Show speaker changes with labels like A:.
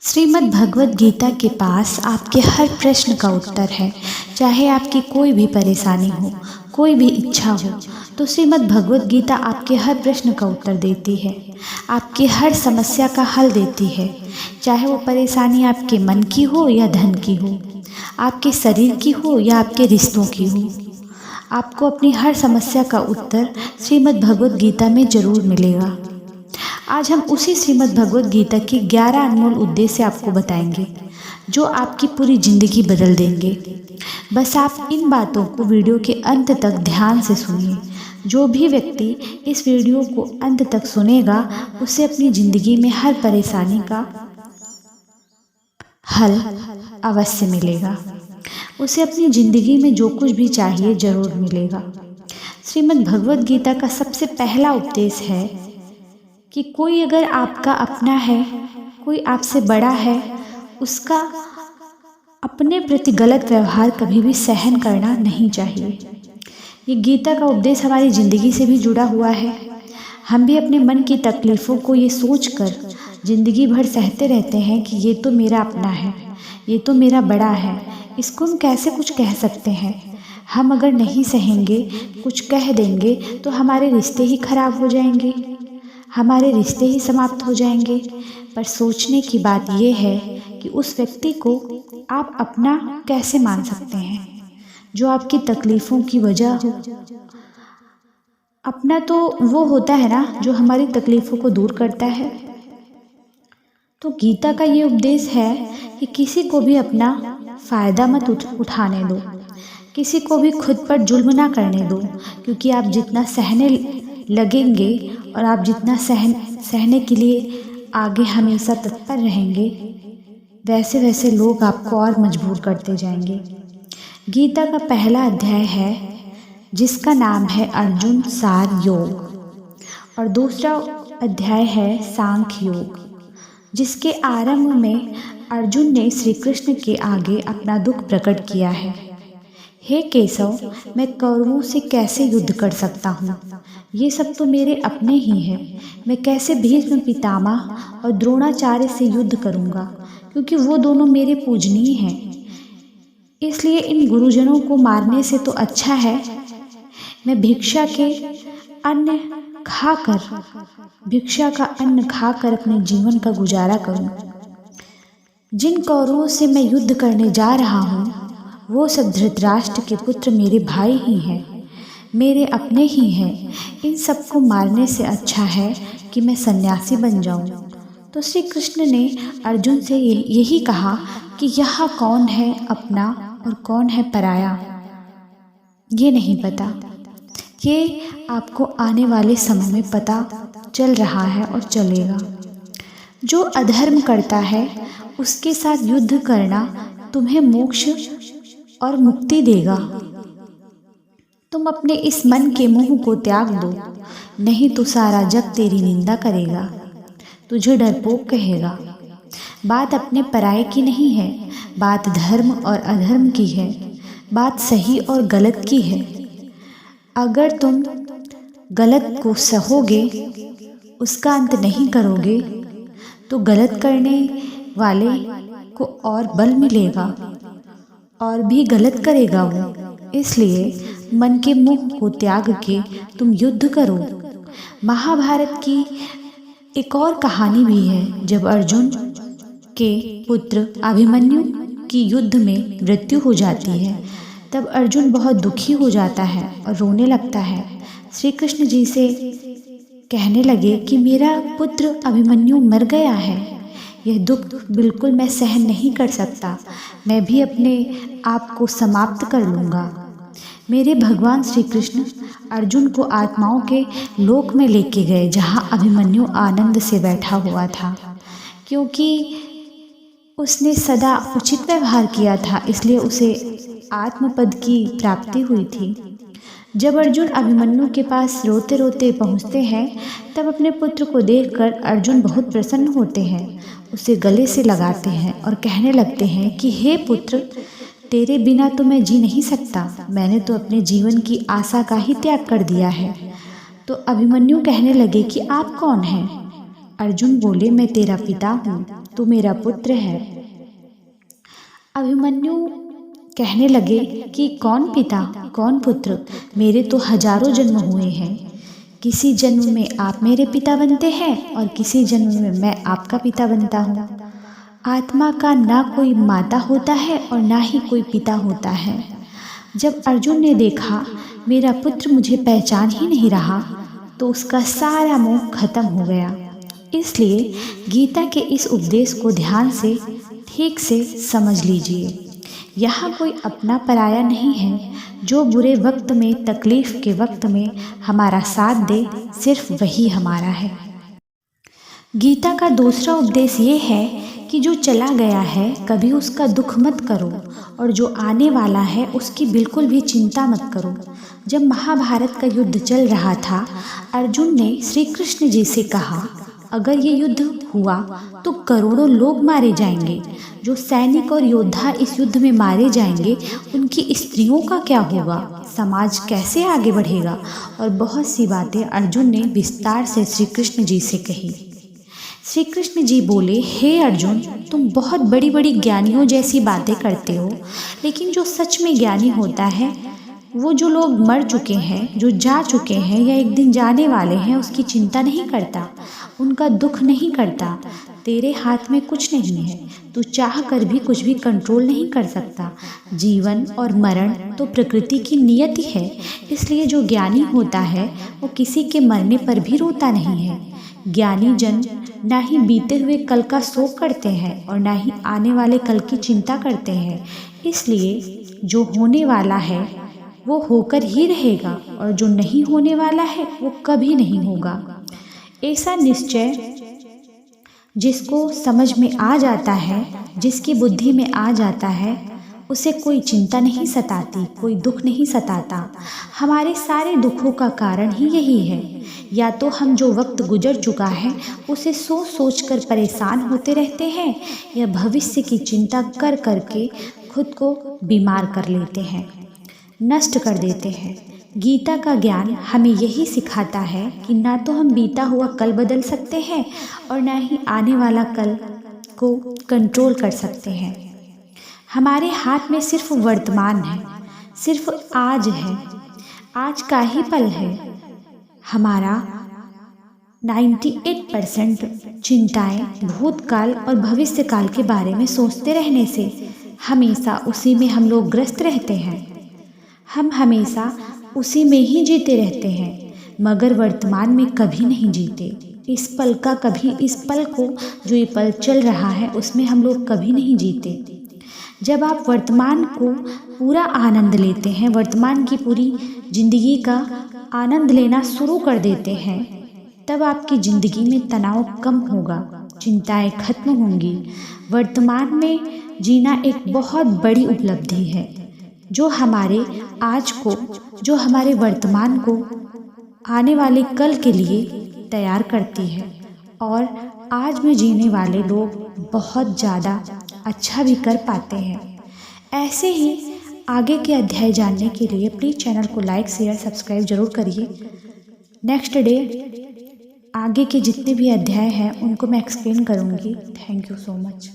A: श्रीमद् भगवत गीता के पास आपके हर प्रश्न का उत्तर है। चाहे आपकी कोई भी परेशानी हो, कोई भी इच्छा हो, तो श्रीमद् भगवत गीता आपके हर प्रश्न का उत्तर देती है, आपकी हर समस्या का हल देती है। चाहे वो परेशानी आपके मन की हो या धन की हो, आपके शरीर की हो या आपके रिश्तों की हो, आपको अपनी हर समस्या का उत्तर श्रीमद् भगवत गीता में ज़रूर मिलेगा। आज हम उसी श्रीमद् भगवत गीता के 11 अनमोल उद्देश्य आपको बताएंगे, जो आपकी पूरी ज़िंदगी बदल देंगे। बस आप इन बातों को वीडियो के अंत तक ध्यान से सुनिए। जो भी व्यक्ति इस वीडियो को अंत तक सुनेगा, उसे अपनी ज़िंदगी में हर परेशानी का हल अवश्य मिलेगा। उसे अपनी ज़िंदगी में जो कुछ भी चाहिए ज़रूर मिलेगा। श्रीमद् भगवत गीता का सबसे पहला उपदेश है कि कोई अगर आपका अपना है, कोई आपसे बड़ा है, उसका अपने प्रति गलत व्यवहार कभी भी सहन करना नहीं चाहिए। ये गीता का उपदेश हमारी ज़िंदगी से भी जुड़ा हुआ है। हम भी अपने मन की तकलीफ़ों को ये सोचकर ज़िंदगी भर सहते रहते हैं कि ये तो मेरा अपना है, ये तो मेरा बड़ा है, इसको हम कैसे कुछ कह सकते हैं। हम अगर नहीं सहेंगे, कुछ कह देंगे तो हमारे रिश्ते ही खराब हो जाएंगे, हमारे रिश्ते ही समाप्त हो जाएंगे। पर सोचने की बात यह है कि उस व्यक्ति को आप अपना कैसे मान सकते हैं, जो आपकी तकलीफ़ों की वजह हो। अपना तो वो होता है ना, जो हमारी तकलीफ़ों को दूर करता है। तो गीता का ये उपदेश है कि किसी को भी अपना फ़ायदा मत उठाने दो, किसी को भी खुद पर जुल्म ना करने दो, क्योंकि आप जितना सहने लगेंगे और आप जितना सहने के लिए आगे हमेशा तत्पर रहेंगे, वैसे वैसे लोग आपको और मजबूर करते जाएंगे। गीता का पहला अध्याय है जिसका नाम है अर्जुन सार योग, और दूसरा अध्याय है सांख्य योग, जिसके आरंभ में अर्जुन ने श्री कृष्ण के आगे अपना दुख प्रकट किया है। हे केशव, मैं कौरवों से कैसे युद्ध कर सकता हूँ? ये सब तो मेरे अपने ही हैं। मैं कैसे भीष्म पितामह और द्रोणाचार्य से युद्ध करूँगा, क्योंकि वो दोनों मेरे पूजनीय हैं। इसलिए इन गुरुजनों को मारने से तो अच्छा है मैं भिक्षा का अन्न खाकर अपने जीवन का गुजारा करूँ। जिन कौरवों से मैं युद्ध करने जा रहा हूँ, वो सब धृतराष्ट्र के पुत्र मेरे भाई ही हैं, मेरे अपने ही हैं। इन सबको मारने से अच्छा है कि मैं सन्यासी बन जाऊं। तो श्री कृष्ण ने अर्जुन से यही कहा कि यहाँ कौन है अपना और कौन है पराया, ये नहीं पता। ये आपको आने वाले समय में पता चल रहा है और चलेगा। जो अधर्म करता है उसके साथ युद्ध करना तुम्हें मोक्ष और मुक्ति देगा। तुम अपने इस मन के मोह को त्याग दो, नहीं तो सारा जग तेरी निंदा करेगा, तुझे डरपोक कहेगा। बात अपने पराये की नहीं है, बात धर्म और अधर्म की है, बात सही और गलत की है। अगर तुम गलत को सहोगे, उसका अंत नहीं करोगे, तो गलत करने वाले को और बल मिलेगा और भी गलत करेगा वो। इसलिए मन के मोह को त्याग के तुम युद्ध करो। महाभारत की एक और कहानी भी है, जब अर्जुन के पुत्र अभिमन्यु की युद्ध में मृत्यु हो जाती है, तब अर्जुन बहुत दुखी हो जाता है और रोने लगता है। श्री कृष्ण जी से कहने लगे कि मेरा पुत्र अभिमन्यु मर गया है, यह दुख बिल्कुल मैं सहन नहीं कर सकता, मैं भी अपने आप को समाप्त कर लूँगा। मेरे भगवान श्री कृष्ण अर्जुन को आत्माओं के लोक में लेके गए, जहाँ अभिमन्यु आनंद से बैठा हुआ था, क्योंकि उसने सदा उचित व्यवहार किया था, इसलिए उसे आत्मपद की प्राप्ति हुई थी। जब अर्जुन अभिमन्यु के पास रोते रोते पहुँचते हैं, तब अपने पुत्र को देखकर अर्जुन बहुत प्रसन्न होते हैं, उसे गले से लगाते हैं और कहने लगते हैं कि हे पुत्र, तेरे बिना तो मैं जी नहीं सकता, मैंने तो अपने जीवन की आशा का ही त्याग कर दिया है। तो अभिमन्यु कहने लगे कि आप कौन हैं? अर्जुन बोले, मैं तेरा पिता हूँ, तू मेरा पुत्र है। अभिमन्यु कहने लगे कि कौन पिता कौन पुत्र, मेरे तो हजारों जन्म हुए हैं। किसी जन्म में आप मेरे पिता बनते हैं और किसी जन्म में मैं आपका पिता बनता हूँ। आत्मा का ना कोई माता होता है और ना ही कोई पिता होता है। जब अर्जुन ने देखा मेरा पुत्र मुझे पहचान ही नहीं रहा तो उसका सारा मोह खत्म हो गया। इसलिए गीता के इस उपदेश को ध्यान से ठीक से समझ लीजिए। यहाँ कोई अपना पराया नहीं है। जो बुरे वक्त में, तकलीफ के वक्त में हमारा साथ दे, सिर्फ वही हमारा है। गीता का दूसरा उपदेश ये है कि जो चला गया है कभी उसका दुख मत करो और जो आने वाला है उसकी बिल्कुल भी चिंता मत करो। जब महाभारत का युद्ध चल रहा था, अर्जुन ने श्री कृष्ण जी से कहा, अगर ये युद्ध हुआ तो करोड़ों लोग मारे जाएंगे। जो सैनिक और योद्धा इस युद्ध में मारे जाएंगे उनकी स्त्रियों का क्या होगा, समाज कैसे आगे बढ़ेगा। और बहुत सी बातें अर्जुन ने विस्तार से श्री कृष्ण जी से कही। श्री कृष्ण जी बोले, हे अर्जुन, तुम बहुत बड़ी बड़ी ज्ञानियों जैसी बातें करते हो, लेकिन जो सच में ज्ञानी होता है वो जो लोग मर चुके हैं, जो जा चुके हैं या एक दिन जाने वाले हैं, उसकी चिंता नहीं करता, उनका दुख नहीं करता। तेरे हाथ में कुछ नहीं है, तू चाह कर भी कुछ भी कंट्रोल नहीं कर सकता। जीवन और मरण तो प्रकृति की नियति है। इसलिए जो ज्ञानी होता है वो किसी के मरने पर भी रोता नहीं है। ज्ञानी जन ना ही बीते हुए कल का शोक करते हैं और ना ही आने वाले कल की चिंता करते हैं। इसलिए जो होने वाला है वो होकर ही रहेगा और जो नहीं होने वाला है वो कभी नहीं होगा। ऐसा निश्चय जिसको समझ में आ जाता है, जिसकी बुद्धि में आ जाता है, उसे कोई चिंता नहीं सताती, कोई दुख नहीं सताता। हमारे सारे दुखों का कारण ही यही है। या तो हम जो वक्त गुजर चुका है उसे सोच सोच कर परेशान होते रहते हैं, या भविष्य की चिंता कर कर के खुद को बीमार कर लेते हैं, नष्ट कर देते हैं। गीता का ज्ञान हमें यही सिखाता है कि ना तो हम बीता हुआ कल बदल सकते हैं और ना ही आने वाला कल को कंट्रोल कर सकते हैं। हमारे हाथ में सिर्फ वर्तमान है, सिर्फ आज है, आज का ही पल है। हमारा 98% चिंताएं भूतकाल और भविष्य काल के बारे में सोचते रहने से हमेशा उसी में हम लोग ग्रस्त रहते हैं। हम हमेशा उसी में ही जीते रहते हैं, मगर वर्तमान में कभी नहीं जीते। इस पल को, जो ये पल चल रहा है, उसमें हम लोग कभी नहीं जीते। जब आप वर्तमान को पूरा आनंद लेते हैं, वर्तमान की पूरी जिंदगी का आनंद लेना शुरू कर देते हैं, तब आपकी ज़िंदगी में तनाव कम होगा, चिंताएं खत्म होंगी। वर्तमान में जीना एक बहुत बड़ी उपलब्धि है जो हमारे आज को, जो हमारे वर्तमान को आने वाले कल के लिए तैयार करती है। और आज में जीने वाले लोग बहुत ज़्यादा अच्छा भी कर पाते हैं। ऐसे ही आगे के अध्याय जानने के लिए प्लीज़ चैनल को लाइक, शेयर, सब्सक्राइब जरूर करिए। नेक्स्ट डे आगे के जितने भी अध्याय हैं उनको मैं एक्सप्लेन करूँगी। Thank you so much.